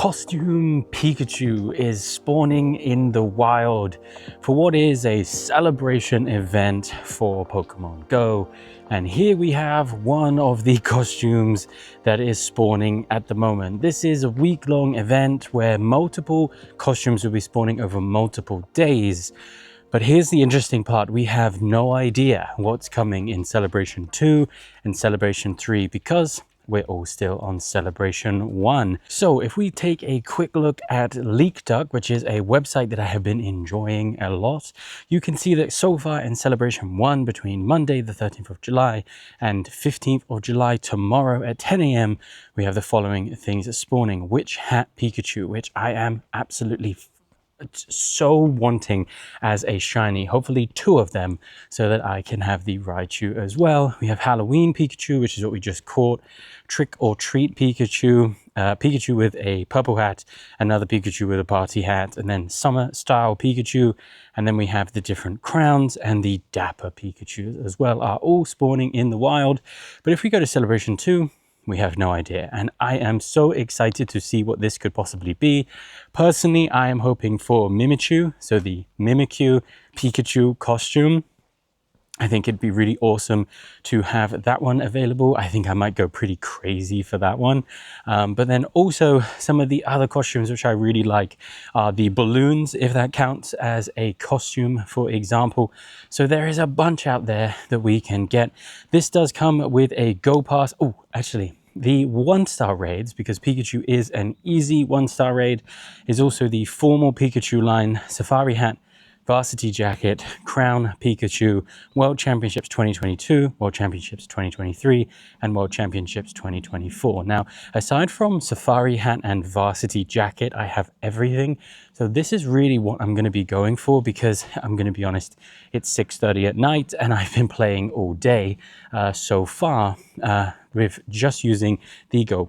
costume Pikachu is spawning in the wild for what is a celebration event for Pokemon Go. And here we have one of the costumes that is spawning at the moment. This is a week-long event where multiple costumes will be spawning over multiple days. But here's the interesting part. We have no idea what's coming in Celebration 2 and Celebration 3 because we're all still on Celebration 1. So if we take a quick look at LeakDuck, which is a website that I have been enjoying a lot, you can see that so far in Celebration 1, between Monday the 13th of July and 15th of July, tomorrow at 10 a.m, we have the following things spawning. Witch Hat Pikachu, which I am absolutely so wanting as a shiny, hopefully 2 of them, so that I can have the Raichu as well. We have Halloween Pikachu, which is what we just caught. Trick or Treat Pikachu, Pikachu with a purple hat, another Pikachu with a party hat, and then Summer Style Pikachu. And then we have the different crowns, and the Dapper Pikachu as well are all spawning in the wild. But if we go to Celebration 2, we have no idea, and I am so excited to see what this could possibly be. Personally, I am hoping for Mimikyu, so the Mimikyu Pikachu costume. I think it'd be really awesome to have that one available. I think I might go pretty crazy for that one. But then also some of the other costumes which I really like are the balloons, if that counts as a costume, for example. So there is a bunch out there that we can get. This does come with a Go Pass. Oh, actually, the 1-star raids, because Pikachu is an easy 1-star raid, is also the formal Pikachu line, Safari Hat, Varsity Jacket, Crown Pikachu, World Championships 2022, World Championships 2023, and World Championships 2024. Now, aside from Safari Hat and Varsity Jacket, I have everything. So this is really what I'm going to be going for, because I'm going to be honest, it's 6:30 at night and I've been playing all day so far. With just using the Go++.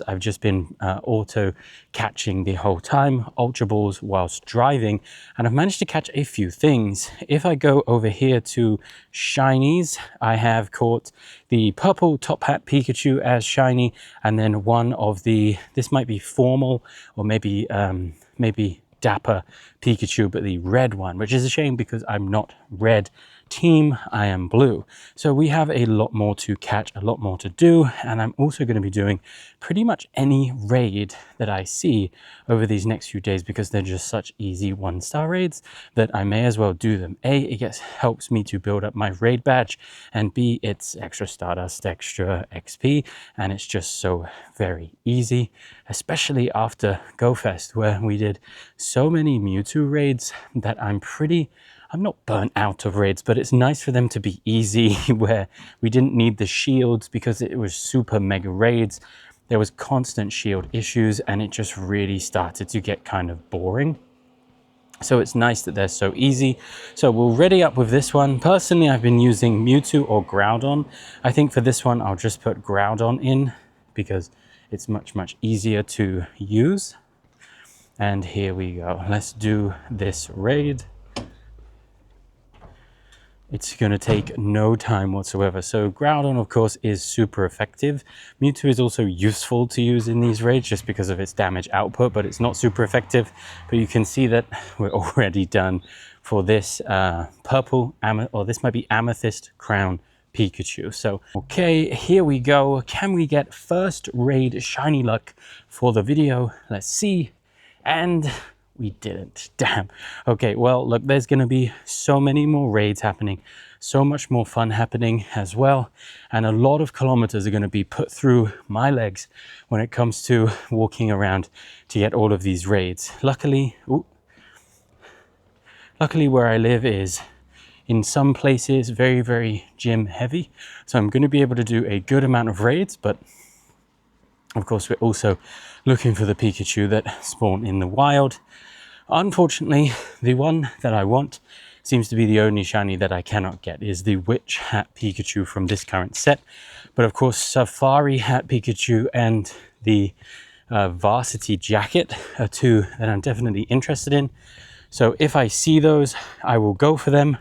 I've just been auto catching the whole time, Ultra Balls whilst driving, and I've managed to catch a few things. If I go over here to shinies, I have caught the purple top hat Pikachu as shiny, and then one of the, this might be formal or maybe Dapper Pikachu, but the red one, which is a shame because I'm not red team, I am blue. So we have a lot more to catch, a lot more to do, and I'm also going to be doing pretty much any raid that I see over these next few days, because they're just such easy 1-star raids that I may as well do them. A, it helps me to build up my raid badge, and B, it's extra Stardust, extra XP, and it's just so very easy, especially after GoFest, where we did so many Mewtwo raids that I'm not burnt out of raids, but it's nice for them to be easy, where we didn't need the shields because it was super mega raids. There was constant shield issues and it just really started to get kind of boring. So it's nice that they're so easy. So we'll ready up with this one. Personally, I've been using Mewtwo or Groudon. I think for this one, I'll just put Groudon in because it's much easier to use. And here we go. Let's do this raid. It's going to take no time whatsoever. So Groudon, of course, is super effective. Mewtwo is also useful to use in these raids just because of its damage output, but it's not super effective. But you can see that we're already done for this purple, or this might be Amethyst Crown Pikachu. So, okay, here we go. Can we get first raid shiny luck for the video? Let's see. And we didn't. Damn. Okay, well, look, there's going to be so many more raids happening, so much more fun happening as well, and a lot of kilometers are going to be put through my legs when it comes to walking around to get all of these raids. Luckily where I live is in some places very gym heavy, so I'm going to be able to do a good amount of raids, but of course we're also looking for the Pikachu that spawn in the wild. Unfortunately, the one that I want seems to be the only shiny that I cannot get, is the Witch Hat Pikachu from this current set. But of course, Safari Hat Pikachu and the Varsity Jacket are 2 that I'm definitely interested in. So if I see those, I will go for them.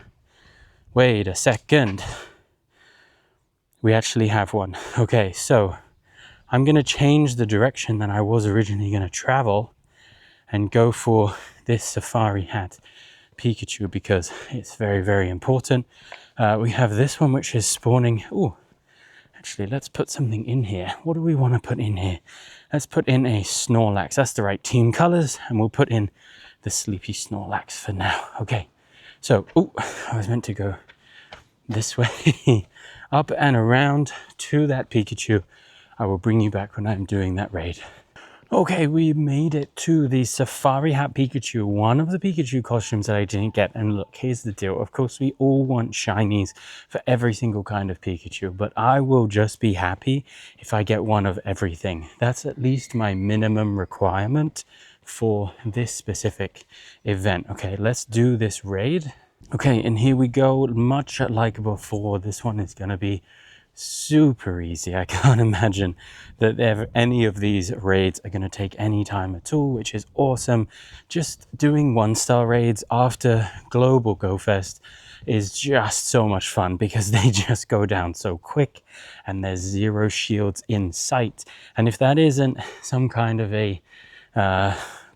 Wait a second. We actually have one. Okay, so I'm going to change the direction that I was originally going to travel and go for this safari hat Pikachu because it's very, very important. We have this one which is spawning. Oh, actually, let's put something in here. What do we want to put in here? Let's put in a Snorlax. That's the right team colors, and we'll put in the sleepy Snorlax for now. Okay, so I was meant to go this way up and around to that Pikachu. I will bring you back when I'm doing that raid. Okay, we made it to the Safari Hat Pikachu, one of the Pikachu costumes that I didn't get. And look, here's the deal. Of course, we all want shinies for every single kind of Pikachu, but I will just be happy if I get one of everything. That's at least my minimum requirement for this specific event. Okay, let's do this raid. Okay, and here we go. Much like before, this one is going to be super easy. I can't imagine that any of these raids are going to take any time at all, which is awesome. Just doing 1-star raids after Global Go Fest is just so much fun because they just go down so quick and there's 0 shields in sight. And if that isn't some kind of a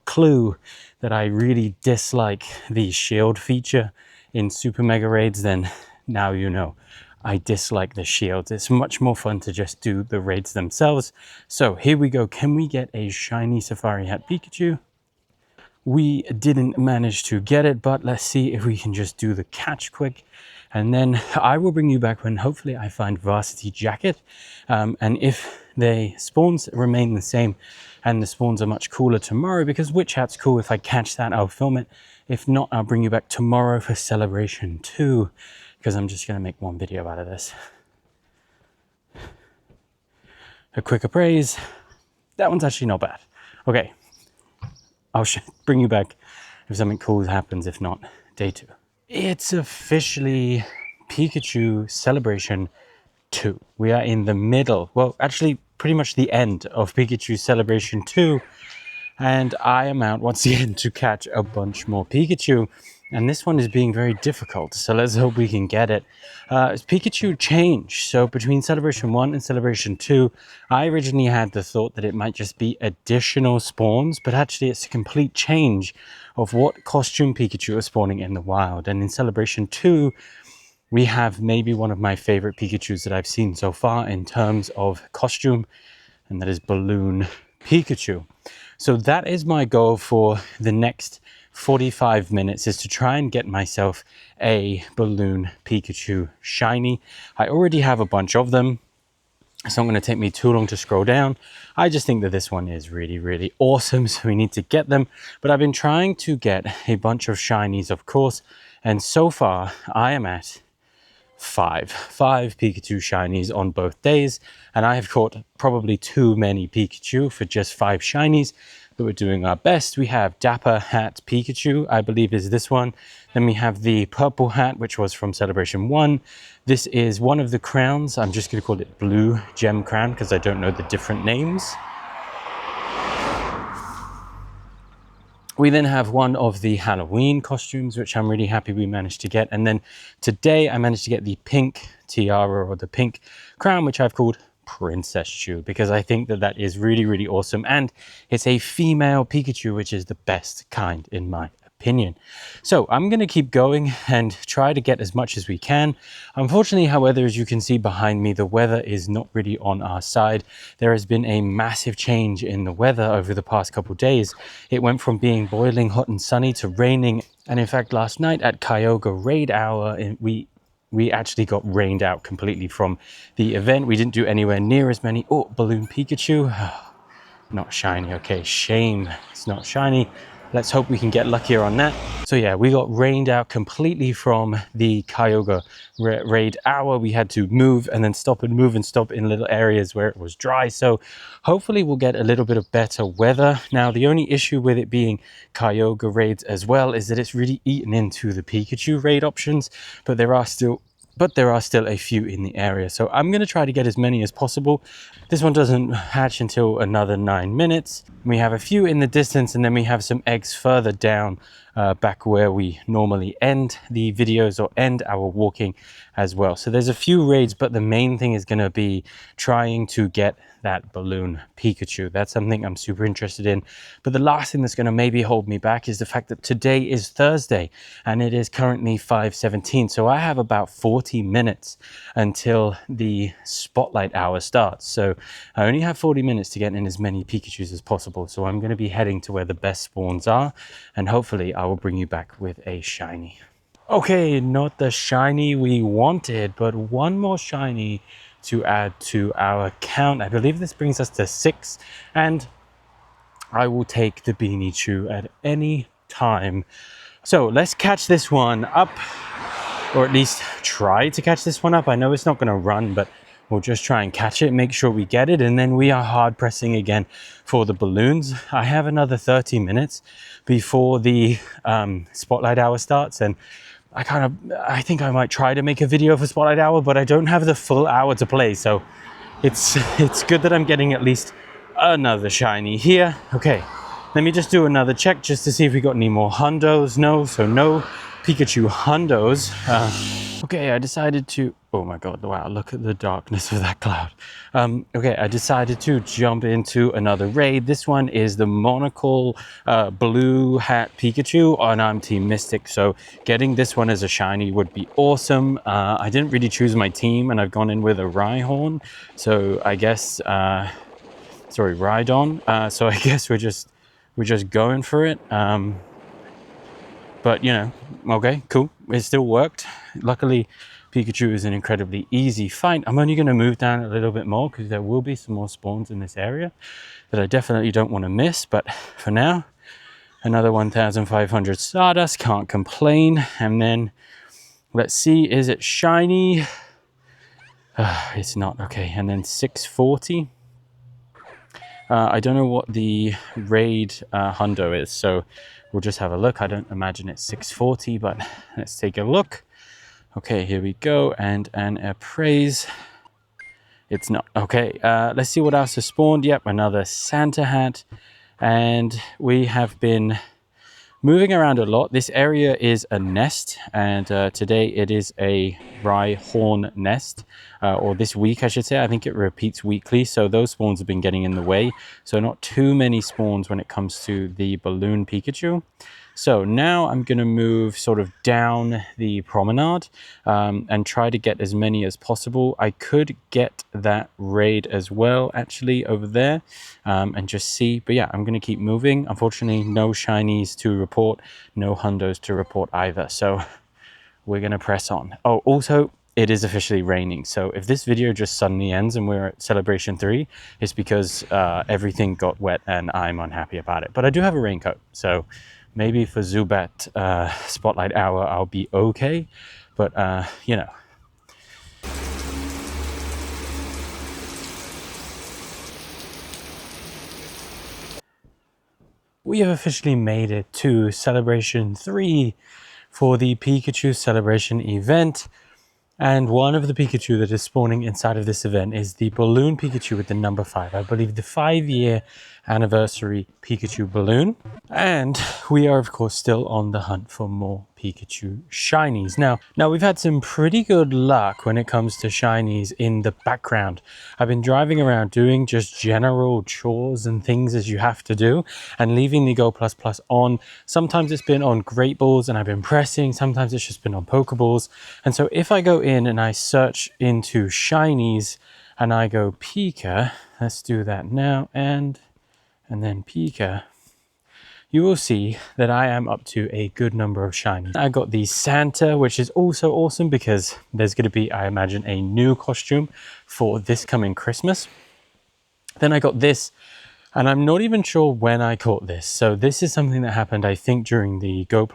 clue that I really dislike the shield feature in Super Mega Raids, then now you know. I dislike the shields. It's much more fun to just do the raids themselves. So here we go. Can we get a shiny Safari Hat Pikachu? We didn't manage to get it, but let's see if we can just do the catch quick. And then I will bring you back when hopefully I find Varsity Jacket. And if the spawns remain the same and the spawns are much cooler tomorrow, because Witch Hat's cool, if I catch that, I'll film it. If not, I'll bring you back tomorrow for Celebration 2. Because I'm just going to make one video out of this. A quick appraise. That one's actually not bad. Okay, I'll bring you back if something cool happens. If not, day 2. It's officially Pikachu Celebration 2. We are in the middle. Well, actually, pretty much the end of Pikachu Celebration 2. And I am out once again to catch a bunch more Pikachu. And this one is being very difficult, so let's hope we can get it. Pikachu changed, so between Celebration 1 and Celebration 2, I originally had the thought that it might just be additional spawns, but actually it's a complete change of what costume Pikachu is spawning in the wild. And in Celebration 2, we have maybe one of my favorite Pikachus that I've seen so far in terms of costume, and that is Balloon Pikachu. So that is my goal for the next 45 minutes, is to try and get myself a Balloon Pikachu shiny. I already have a bunch of them. It's not going to take me too long to scroll down. I just think that this one is really, really awesome, so we need to get them. But I've been trying to get a bunch of shinies, of course, and so far I am at 5 Pikachu shinies on both days, and I have caught probably too many Pikachu for just 5 shinies. But we're doing our best. We have Dapper Hat Pikachu, I believe is this one. Then we have the purple hat, which was from Celebration 1. This is one of the crowns. I'm just going to call it Blue Gem Crown because I don't know the different names. We then have one of the Halloween costumes, which I'm really happy we managed to get. And then today I managed to get the pink tiara or the pink crown, which I've called Princess Chew, because I think that that is really, really awesome. And it's a female Pikachu, which is the best kind in my opinion. So I'm going to keep going and try to get as much as we can. Unfortunately, however, as you can see behind me, the weather is not really on our side. There has been a massive change in the weather over the past couple of days. It went from being boiling hot and sunny to raining. And in fact, last night at Kyogre Raid Hour, we actually got rained out completely from the event. We didn't do anywhere near as many. Oh, Balloon Pikachu. Not shiny. Okay, shame it's not shiny. Let's hope we can get luckier on that. So yeah, we got rained out completely from the Kyogre Raid Hour. We had to move and then stop and move and stop in little areas where it was dry. So hopefully we'll get a little bit of better weather. Now, the only issue with it being Kyogre raids as well is that it's really eaten into the Pikachu raid options, but there are still a few in the area. So I'm going to try to get as many as possible. This one doesn't hatch until another 9 minutes. We have a few in the distance, and then we have some eggs further down back where we normally end the videos or end our walking as well. So there's a few raids, but the main thing is going to be trying to get that balloon Pikachu. That's something I'm super interested in. But the last thing that's going to maybe hold me back is the fact that today is Thursday and it is currently 5:17. So I have about 40 minutes until the spotlight hour starts. So I only have 40 minutes to get in as many Pikachus as possible. So I'm going to be heading to where the best spawns are, and hopefully I will bring you back with a shiny. Okay, not the shiny we wanted, but one more shiny to add to our count. I believe this brings us to 6, and I will take the Beanie Chew at any time. So let's catch this one up, or at least try to catch this one up. I know it's not going to run, but we'll just try and catch it, make sure we get it, and then we are hard pressing again for the balloons. I have another 30 minutes before the spotlight hour starts, and I think I might try to make a video for spotlight hour, but I don't have the full hour to play, so it's good that I'm getting at least another shiny here. Okay, let me just do another check just to see if we got any more Hundos. No, so no Pikachu Hundos. Okay, I decided to, oh my god, wow, look at the darkness of that cloud. Okay, I decided to jump into another raid. This one is the Monocle Blue Hat Pikachu, and I'm Team Mystic, so getting this one as a shiny would be awesome. I didn't really choose my team, and I've gone in with a Rhyhorn, so I guess, sorry, Rhydon, so I guess we're just going for it. But, you know, okay, cool. It still worked. Luckily, Pikachu is an incredibly easy fight. I'm only going to move down a little bit more because there will be some more spawns in this area that I definitely don't want to miss. But for now, another 1,500 Stardust. Can't complain. And then, let's see, is it shiny? It's not. Okay, and then 640. I don't know what the raid Hundo is, so we'll just have a look. I don't imagine it's 640, but let's take a look. Okay, here we go, and an appraise. It's not. Okay, let's see what else has spawned. Yep, another Santa hat, and we have been moving around a lot. This area is a nest, and today it is a Rhyhorn nest, or this week I should say. I think it repeats weekly, so those spawns have been getting in the way. So not too many spawns when it comes to the balloon Pikachu. So now I'm going to move sort of down the promenade and try to get as many as possible. I could get that raid as well, actually, over there and just see. But yeah, I'm going to keep moving. Unfortunately, no shinies to report, no Hundos to report either. So we're going to press on. Oh, also, it is officially raining. So if this video just suddenly ends and we're at Celebration 3, it's because everything got wet and I'm unhappy about it. But I do have a raincoat, so maybe for Zubat Spotlight Hour, I'll be okay. But, you know. We have officially made it to Celebration 3 for the Pikachu Celebration event. And one of the Pikachu that is spawning inside of this event is the Balloon Pikachu with the number 5. I believe the 5-year anniversary Pikachu balloon. And we are, of course, still on the hunt for more Pikachu shinies. Now we've had some pretty good luck when it comes to shinies in the background. I've been driving around doing just general chores and things as you have to do and leaving the Go++ on. Sometimes it's been on Great Balls and I've been pressing. Sometimes it's just been on Pokeballs. And so if I go in and I search into shinies and I go Pika, let's do that now, and then Pika, you will see that I am up to a good number of shinies. I got the Santa, which is also awesome because there's going to be, I imagine, a new costume for this coming Christmas. Then I got this, and I'm not even sure when I caught this. So this is something that happened, I think, during the Go++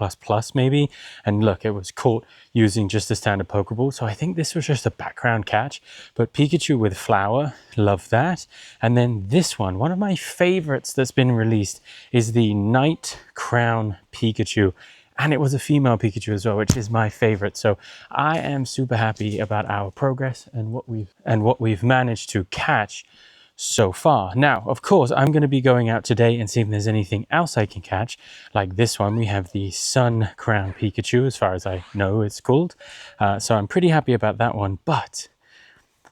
maybe. And look, it was caught using just a standard Pokeball. So I think this was just a background catch. But Pikachu with flower, love that. And then this one of my favorites that's been released is the Night Crown Pikachu. And it was a female Pikachu as well, which is my favorite. So I am super happy about our progress and what we've managed to catch so far. Now, of course, I'm going to be going out today and seeing if there's anything else I can catch. Like this one, we have the Sun Crown Pikachu, as far as I know it's called. So I'm pretty happy about that one. But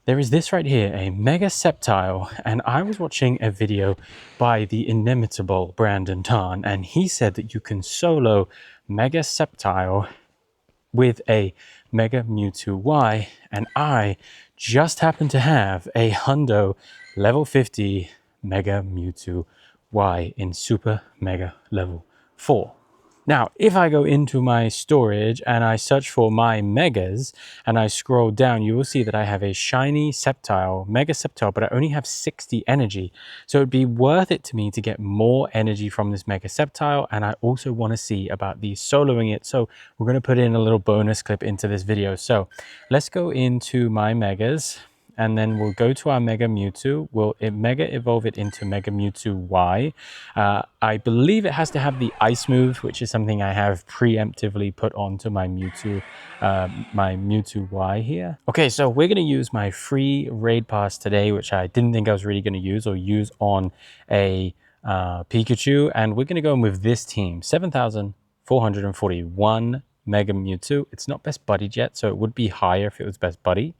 there is this right here, a Mega Sceptile, and I was watching a video by the inimitable Brandon Tarn, and he said that you can solo Mega Sceptile with a Mega Mewtwo Y, and I just happen to have a Hundo level 50 Mega Mewtwo Y in Super Mega level 4. Now, if I go into my storage and I search for my megas and I scroll down, you will see that I have a shiny Sceptile, Mega Sceptile, but I only have 60 energy. So it'd be worth it to me to get more energy from this Mega Sceptile. And I also want to see about the soloing it. So we're going to put in a little bonus clip into this video. So let's go into my megas. And then we'll go to our Mega Mewtwo. We'll Mega Evolve it into Mega Mewtwo Y. I believe it has to have the Ice move, which is something I have preemptively put onto my Mewtwo Y here. Okay, so we're going to use my free raid pass today, which I didn't think I was really going to use on a Pikachu. And we're going to go in with this team, 7,441 Mega Mewtwo. It's not best buddied yet, so it would be higher if it was best buddy.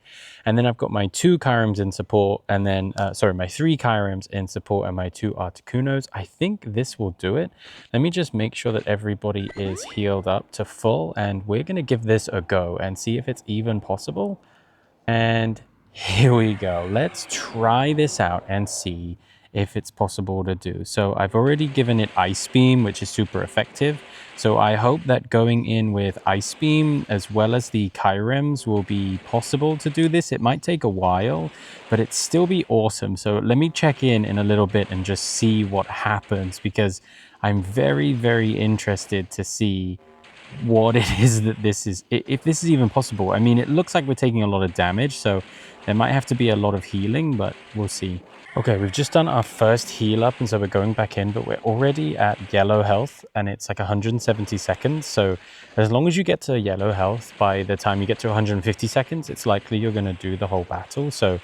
And then I've got my 2 Kyrems in support, and then, my 3 Kyrems in support and my 2 Articunos. I think this will do it. Let me just make sure that everybody is healed up to full, and we're going to give this a go and see if it's even possible. And here we go. Let's try this out and see if it's possible to do. So I've already given it Ice Beam, which is super effective. So I hope that going in with Ice Beam as well as the Kyrems will be possible to do this. It might take a while, but it'd still be awesome. So let me check in a little bit and just see what happens, because I'm very, very interested to see what it is that this is, if this is even possible. I mean, it looks like we're taking a lot of damage, so there might have to be a lot of healing, but we'll see. Okay, we've just done our first heal up, and so we're going back in, but we're already at yellow health, and it's like 170 seconds. So as long as you get to yellow health, by the time you get to 150 seconds, it's likely you're going to do the whole battle. So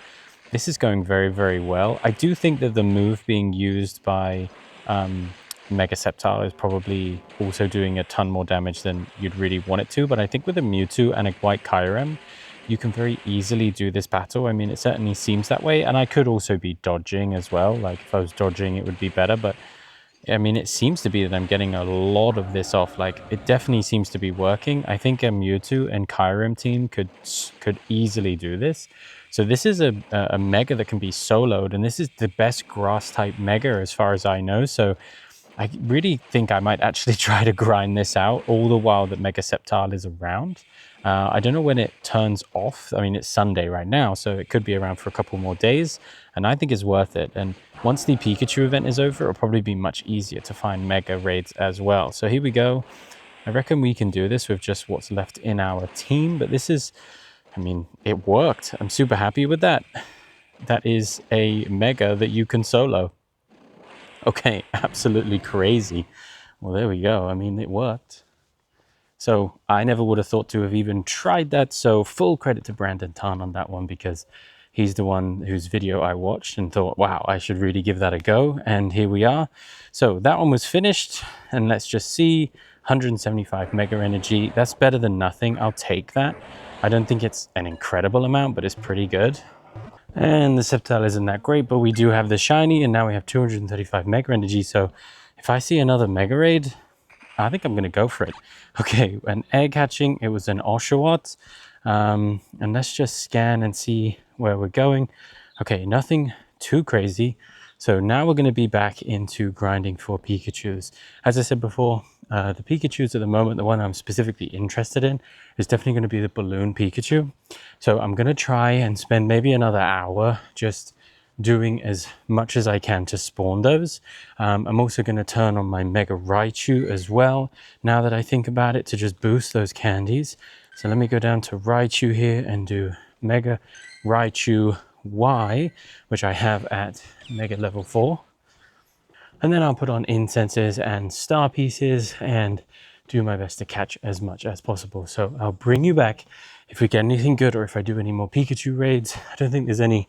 this is going very, very well. I do think that the move being used by Mega Sceptile is probably also doing a ton more damage than you'd really want it to, but I think with a Mewtwo and a White Kyurem, you can very easily do this battle. I mean, it certainly seems that way, and I could also be dodging as well. Like, if I was dodging, it would be better, but I mean, it seems to be that I'm getting a lot of this off. Like, it definitely seems to be working. I think a Mewtwo and Kyurem team could easily do this. So this is a Mega that can be soloed, and this is the best Grass-type Mega as far as I know. So I really think I might actually try to grind this out all the while that Mega Sceptile is around. I don't know when it turns off. I mean, it's Sunday right now, so it could be around for a couple more days, and I think it's worth it. And once the Pikachu event is over, it'll probably be much easier to find Mega raids as well. So here we go. I reckon we can do this with just what's left in our team, but this is, I mean, it worked. I'm super happy with that. That is a Mega that you can solo. Okay, absolutely crazy. Well, there we go. I mean, it worked. So I never would have thought to have even tried that. So full credit to Brandon Tan on that one, because he's the one whose video I watched and thought, wow, I should really give that a go. And here we are. So that one was finished. And let's just see, 175 Mega Energy. That's better than nothing. I'll take that. I don't think it's an incredible amount, but it's pretty good. And the Sceptile isn't that great, but we do have the shiny, and now we have 235 Mega Energy. So if I see another Mega Raid, I think I'm going to go for it. Okay, an egg hatching. It was an Oshawott. And let's just scan and see where we're going. Okay, nothing too crazy. So now we're going to be back into grinding for Pikachus. As I said before, the Pikachus at the moment, the one I'm specifically interested in, is definitely going to be the Balloon Pikachu. So I'm going to try and spend maybe another hour just doing as much as I can to spawn those. I'm also going to turn on my Mega Raichu as well, now that I think about it, to just boost those candies. So let me go down to Raichu here and do Mega Raichu Y, which I have at Mega level 4. And then I'll put on incenses and star pieces and do my best to catch as much as possible. So I'll bring you back if we get anything good, or if I do any more Pikachu raids. I don't think there's any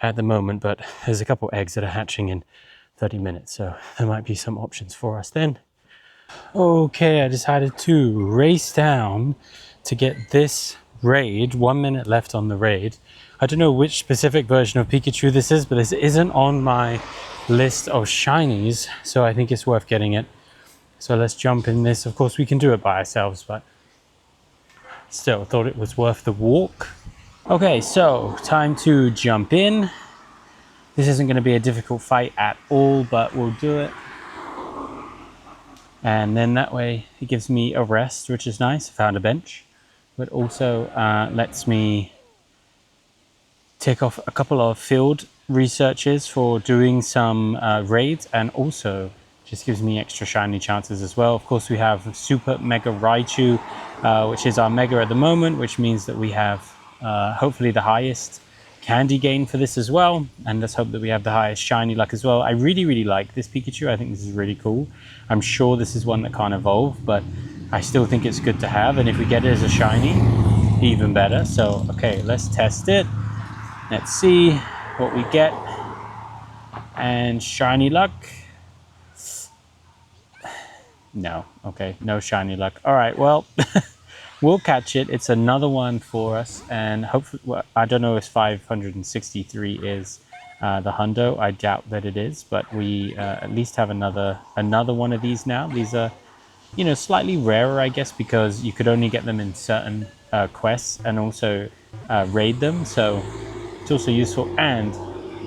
at the moment, but there's a couple eggs that are hatching in 30 minutes, so there might be some options for us then. Okay, I decided to race down to get this raid. 1 minute left on the raid. I don't know which specific version of Pikachu this is, but this isn't on my list of shinies, so I think it's worth getting it. So let's jump in this. Of course, we can do it by ourselves, but still thought it was worth the walk. Okay, so time to jump in. This isn't going to be a difficult fight at all, but we'll do it. And then that way it gives me a rest, which is nice. I found a bench, but also lets me tick off a couple of field researches for doing some raids, and also just gives me extra shiny chances as well. Of course, we have Super Mega Raichu, which is our Mega at the moment, which means that we have hopefully the highest candy gain for this as well. And let's hope that we have the highest shiny luck as well. I really like this Pikachu. I think this is really cool. I'm sure this is one that can't evolve, but I still think it's good to have. And if we get it as a shiny, even better. So, okay, let's test it. Let's see what we get. And shiny luck. No, okay, no shiny luck. All right, well, we'll catch it. It's another one for us, and hopefully, well, I don't know if 563 is the Hundo. I doubt that it is, but we at least have another one of these now. These are, you know, slightly rarer, I guess, because you could only get them in certain quests and also raid them. So it's also useful, and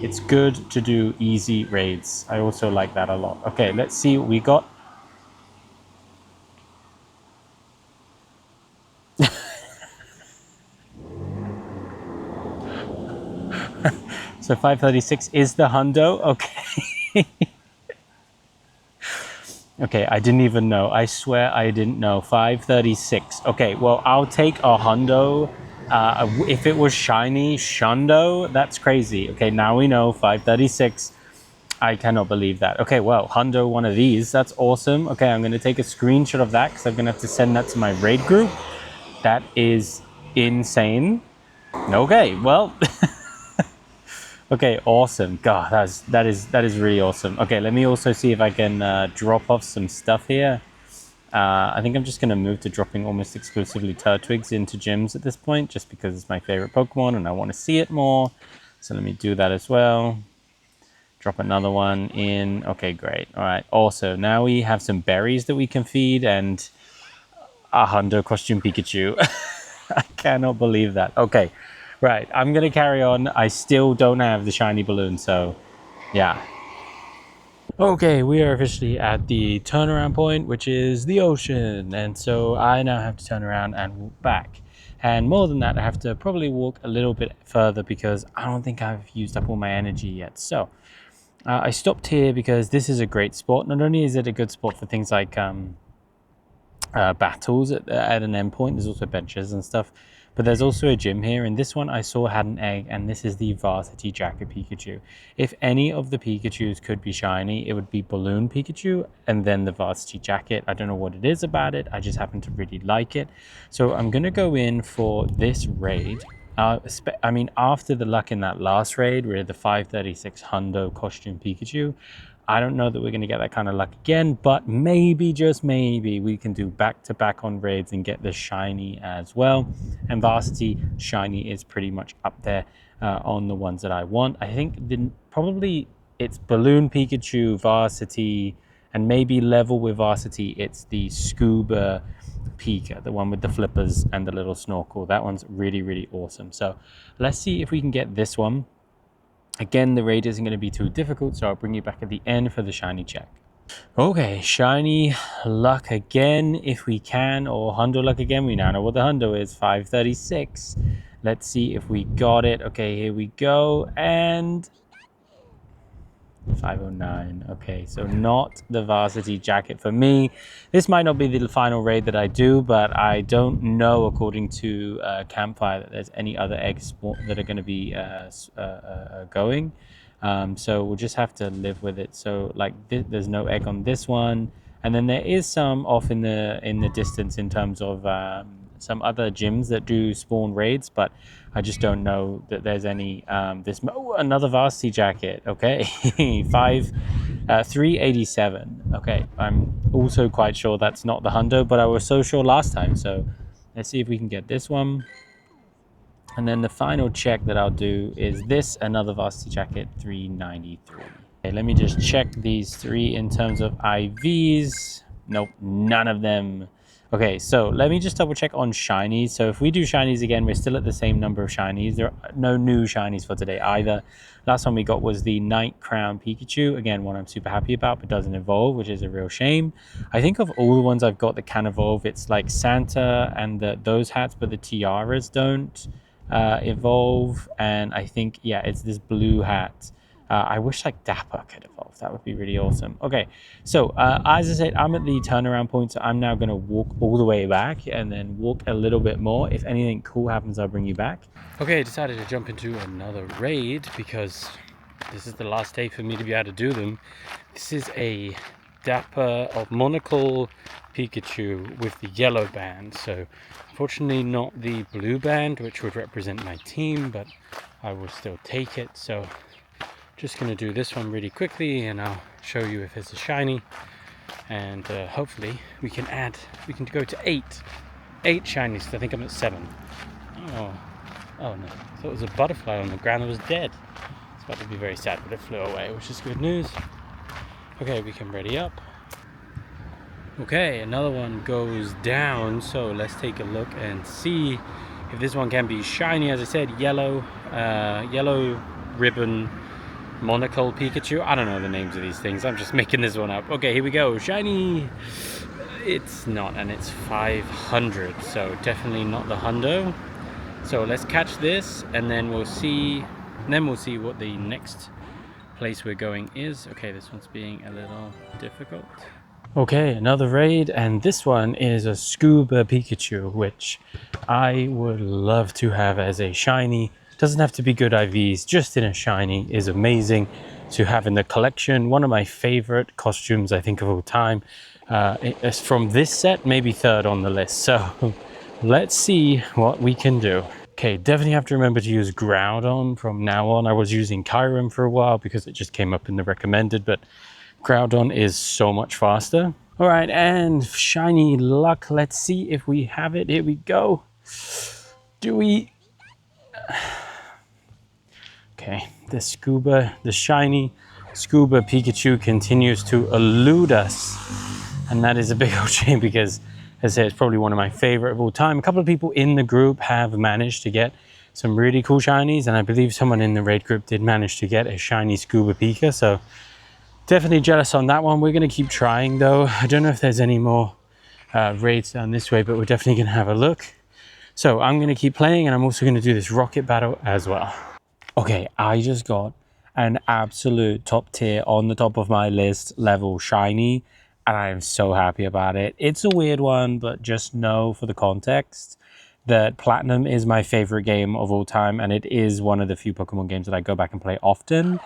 it's good to do easy raids. I also like that a lot. Okay, let's see what we got. So 536 is the Hundo. Okay. Okay, I didn't even know. I swear I didn't know. 536. Okay, well, I'll take a Hundo. If it was shiny Shundo, that's crazy. Okay, now we know 536. I cannot believe that. Okay, well, Hundo, one of these. That's awesome. Okay, I'm going to take a screenshot of that because I'm going to have to send that to my raid group. That is insane. Okay, well... Okay, awesome. God, that is really awesome. Okay, let me also see if I can drop off some stuff here. I think I'm just going to move to dropping almost exclusively Turtwigs into gyms at this point, just because it's my favorite Pokemon and I want to see it more. So let me do that as well. Drop another one in. Okay, great. All right. Also, now we have some berries that we can feed and a Hundo costume Pikachu. I cannot believe that. Okay. Right, I'm going to carry on. I still don't have the shiny balloon, so yeah. Okay, we are officially at the turnaround point, which is the ocean. And so I now have to turn around and walk back. And more than that, I have to probably walk a little bit further because I don't think I've used up all my energy yet. So I stopped here because this is a great spot. Not only is it a good spot for things like battles at an endpoint, there's also benches and stuff. But there's also a gym here, and this one I saw had an egg, and this is the Varsity Jacket Pikachu. If any of the Pikachus could be shiny, it would be Balloon Pikachu, and then the Varsity Jacket. I don't know what it is about it, I just happen to really like it. So I'm going to go in for this raid. I mean, after the luck in that last raid, with the 536 Hundo costume Pikachu, I don't know that we're going to get that kind of luck again, but maybe, just maybe, we can do back-to-back on raids and get the shiny as well. And Varsity shiny is pretty much up there on the ones that I want. I think probably it's Balloon Pikachu, Varsity, and maybe level with Varsity, it's the Scuba Pika, the one with the flippers and the little snorkel. That one's really awesome. So let's see if we can get this one. Again, the raid isn't going to be too difficult, so I'll bring you back at the end for the shiny check. Okay, shiny luck again if we can, or Hundo luck again. We now know what the Hundo is, 536. Let's see if we got it. Okay, here we go, and 509. Okay, so not the Varsity Jacket for me. This might not be the final raid that I do, but I don't know, according to Campfire, that there's any other eggs that are going to be going. So we'll just have to live with it. So like there's no egg on this one, and then there is some off in the distance in terms of some other gyms that do spawn raids, but I just don't know that there's any. Another varsity jacket. Okay, 387. Okay, I'm also quite sure that's not the Hundo, but I was so sure last time. So let's see if we can get this one. And then the final check that I'll do is this, another varsity jacket, 393. Okay, let me just check these three in terms of IVs. Nope, none of them. Okay, so let me just double check on shinies. So if we do shinies again, we're still at the same number of shinies. There are no new shinies for today either. Last one we got was the Night Crown Pikachu. Again, one I'm super happy about, but doesn't evolve, which is a real shame. I think of all the ones I've got that can evolve, it's like Santa and those hats, but the tiaras don't evolve. And I think, yeah, it's this blue hat. I wish like Dapper could evolve. That would be really awesome. Okay, so as I said, I'm at the turnaround point, so I'm now going to walk all the way back and then walk a little bit more. If anything cool happens, I'll bring you back. Okay, I decided to jump into another raid because this is the last day for me to be able to do them. This is a Dapper or Monocle Pikachu with the yellow band. So unfortunately not the blue band, which would represent my team, but I will still take it. So just going to do this one really quickly and I'll show you if it's a shiny, and hopefully we can go to eight shinies. I think I'm at 7. Oh no, I thought it was a butterfly on the ground that was dead. It's about to be very sad, but it flew away, which is good news. Okay, we can ready up. Okay, another one goes down, so let's take a look and see if this one can be shiny. As I said, yellow ribbon Monocle Pikachu. I don't know the names of these things, I'm just making this one up. Okay, here we go. Shiny. It's not, and it's 500, so definitely not the Hundo. So let's catch this and then we'll see what the next place we're going is. Okay, this one's being a little difficult. Okay, another raid, and this one is a Scuba Pikachu, which I would love to have as a shiny. Doesn't have to be good IVs, just in a shiny is amazing to have in the collection. One of my favorite costumes, I think, of all time. It's from this set, maybe 3rd on the list. So let's see what we can do. Okay, definitely have to remember to use Groudon from now on. I was using Kyurem for a while because it just came up in the recommended, but Groudon is so much faster. All right, and shiny luck. Let's see if we have it. Here we go. Do we? Okay, the shiny Scuba Pikachu continues to elude us. And that is a big old shame because, as I say, it's probably one of my favorite of all time. A couple of people in the group have managed to get some really cool shinies, and I believe someone in the raid group did manage to get a shiny Scuba Pika, so definitely jealous on that one. We're going to keep trying though. I don't know if there's any more raids down this way, but we're definitely going to have a look. So I'm going to keep playing, and I'm also going to do this rocket battle as well. Okay, I just got an absolute top tier, on the top of my list level shiny, and I am so happy about it. It's a weird one, but just know for the context that Platinum is my favorite game of all time, and it is one of the few Pokemon games that I go back and play often.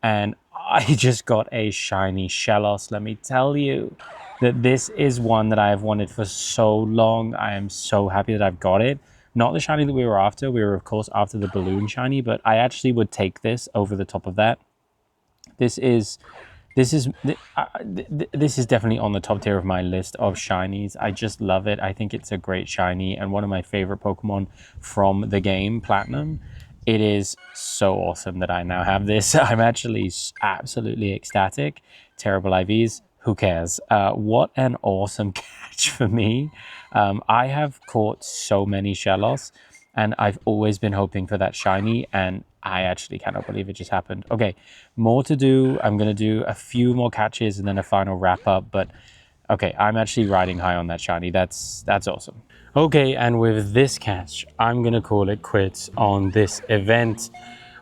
And I just got a shiny Shellos. Let me tell you that this is one that I have wanted for so long. I am so happy that I've got it. Not the shiny that we were after. We were, of course, after the balloon shiny, but I actually would take this over the top of that. This is definitely on the top tier of my list of shinies. I just love it. I think it's a great shiny and one of my favorite Pokemon from the game, Platinum. It is so awesome that I now have this. I'm actually absolutely ecstatic. Terrible IVs. Who cares? What an awesome catch for me. I have caught so many Shellos, and I've always been hoping for that shiny, and I actually cannot believe it just happened. Okay, more to do. I'm going to do a few more catches and then a final wrap up, but okay, I'm actually riding high on that shiny. That's awesome. Okay, and with this catch, I'm going to call it quits on this event.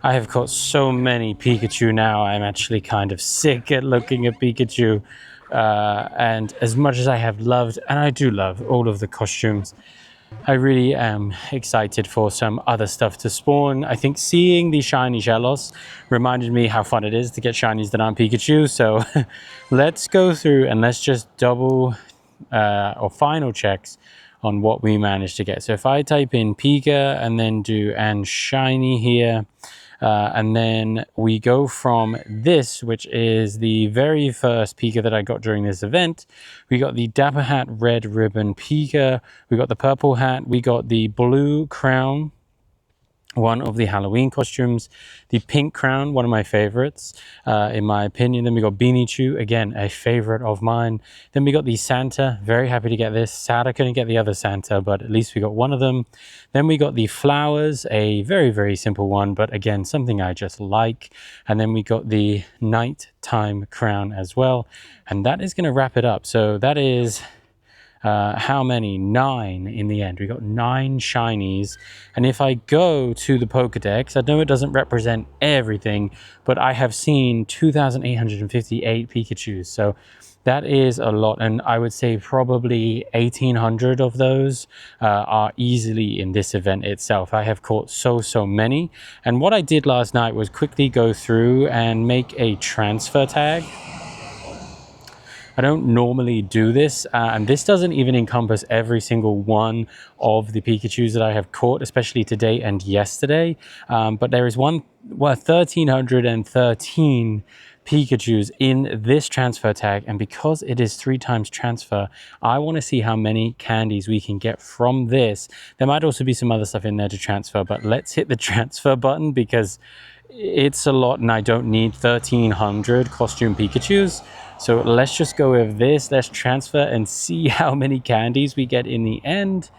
I have caught so many Pikachu now. I'm actually kind of sick at looking at Pikachu. And as much as I have loved, and I do love all of the costumes, I really am excited for some other stuff to spawn. I think seeing the shiny Shellos reminded me how fun it is to get shinies that aren't Pikachu. So let's go through and let's just double or final checks on what we managed to get. So if I type in Pika and then do and shiny here, and then we go from this, which is the very first Pika that I got during this event. We got the Dapper Hat Red Ribbon Pika. We got the purple hat. We got the blue crown, one of the Halloween costumes, the pink crown, one of my favorites, in my opinion. Then we got Beanie Chew, again, a favorite of mine. Then we got the Santa, very happy to get this. Sad I couldn't get the other Santa, but at least we got one of them. Then we got the flowers, a very, very simple one, but again, something I just like. And then we got the nighttime crown as well. And that is going to wrap it up. So that is... how many? 9 in the end. We got 9 shinies. And if I go to the Pokedex, I know it doesn't represent everything, but I have seen 2,858 Pikachus. So that is a lot. And I would say probably 1,800 of those are easily in this event itself. I have caught so many. And what I did last night was quickly go through and make a transfer tag. I don't normally do this, and this doesn't even encompass every single one of the Pikachus that I have caught, especially today and yesterday. But there is 1,313 Pikachus in this transfer tag, and because it is 3 times transfer, I want to see how many candies we can get from this. There might also be some other stuff in there to transfer, but let's hit the transfer button because it's a lot and I don't need 1,300 costume Pikachus. So let's just go with this. Let's transfer and see how many candies we get in the end.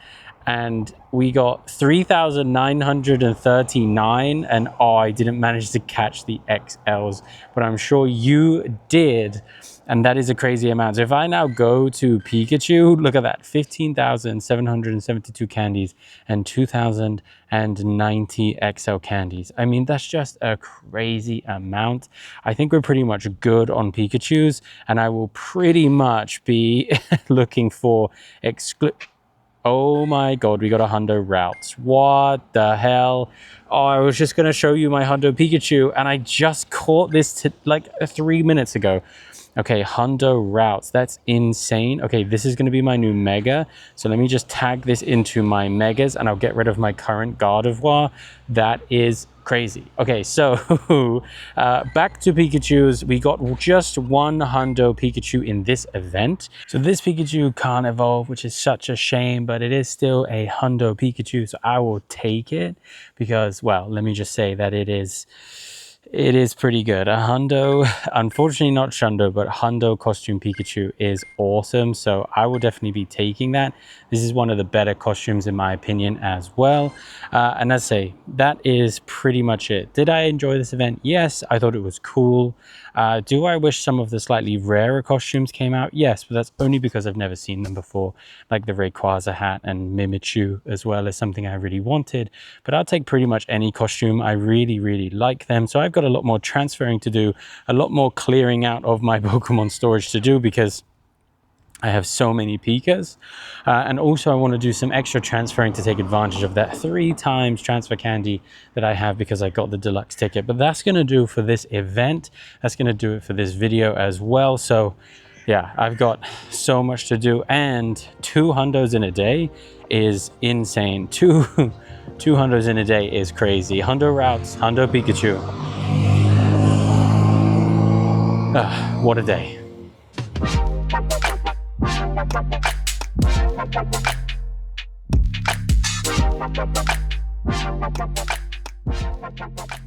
And we got 3,939, and oh, I didn't manage to catch the XLs, but I'm sure you did. And that is a crazy amount. So if I now go to Pikachu, look at that, 15,772 candies and 2,090 XL candies. I mean, that's just a crazy amount. I think we're pretty much good on Pikachus, and I will pretty much be looking for Oh my god, we got a Hundo routes. What the hell? Oh, I was just going to show you my Hundo Pikachu, and I just caught this like 3 minutes ago. Okay, Hundo routes. That's insane. Okay, this is going to be my new Mega. So let me just tag this into my Megas, and I'll get rid of my current Gardevoir. That is crazy. Okay, so back to Pikachus. We got just one Hundo Pikachu in this event. So this Pikachu can't evolve, which is such a shame, but it is still a Hundo Pikachu, so I will take it because, well, let me just say that it is pretty good. A Hundo, unfortunately not Shundo, but Hundo costume Pikachu is awesome. So I will definitely be taking that. This is one of the better costumes in my opinion as well. And as I say, that is pretty much it. Did I enjoy this event? Yes, I thought it was cool. Do I wish some of the slightly rarer costumes came out? Yes, but that's only because I've never seen them before. Like the Rayquaza hat and Mimichu as well is something I really wanted. But I'll take pretty much any costume. I really like them. So I've got a lot more transferring to do, a lot more clearing out of my Pokemon storage to do because I have so many Pikas. And also I want to do some extra transferring to take advantage of that 3 times transfer candy that I have because I got the deluxe ticket. But that's going to do for this event. That's going to do it for this video as well. So yeah, I've got so much to do, and 2 Hundos in a day is insane. Two Hundos in a day is crazy. Hundo routes, Hundo Pikachu. What a day. Thank you.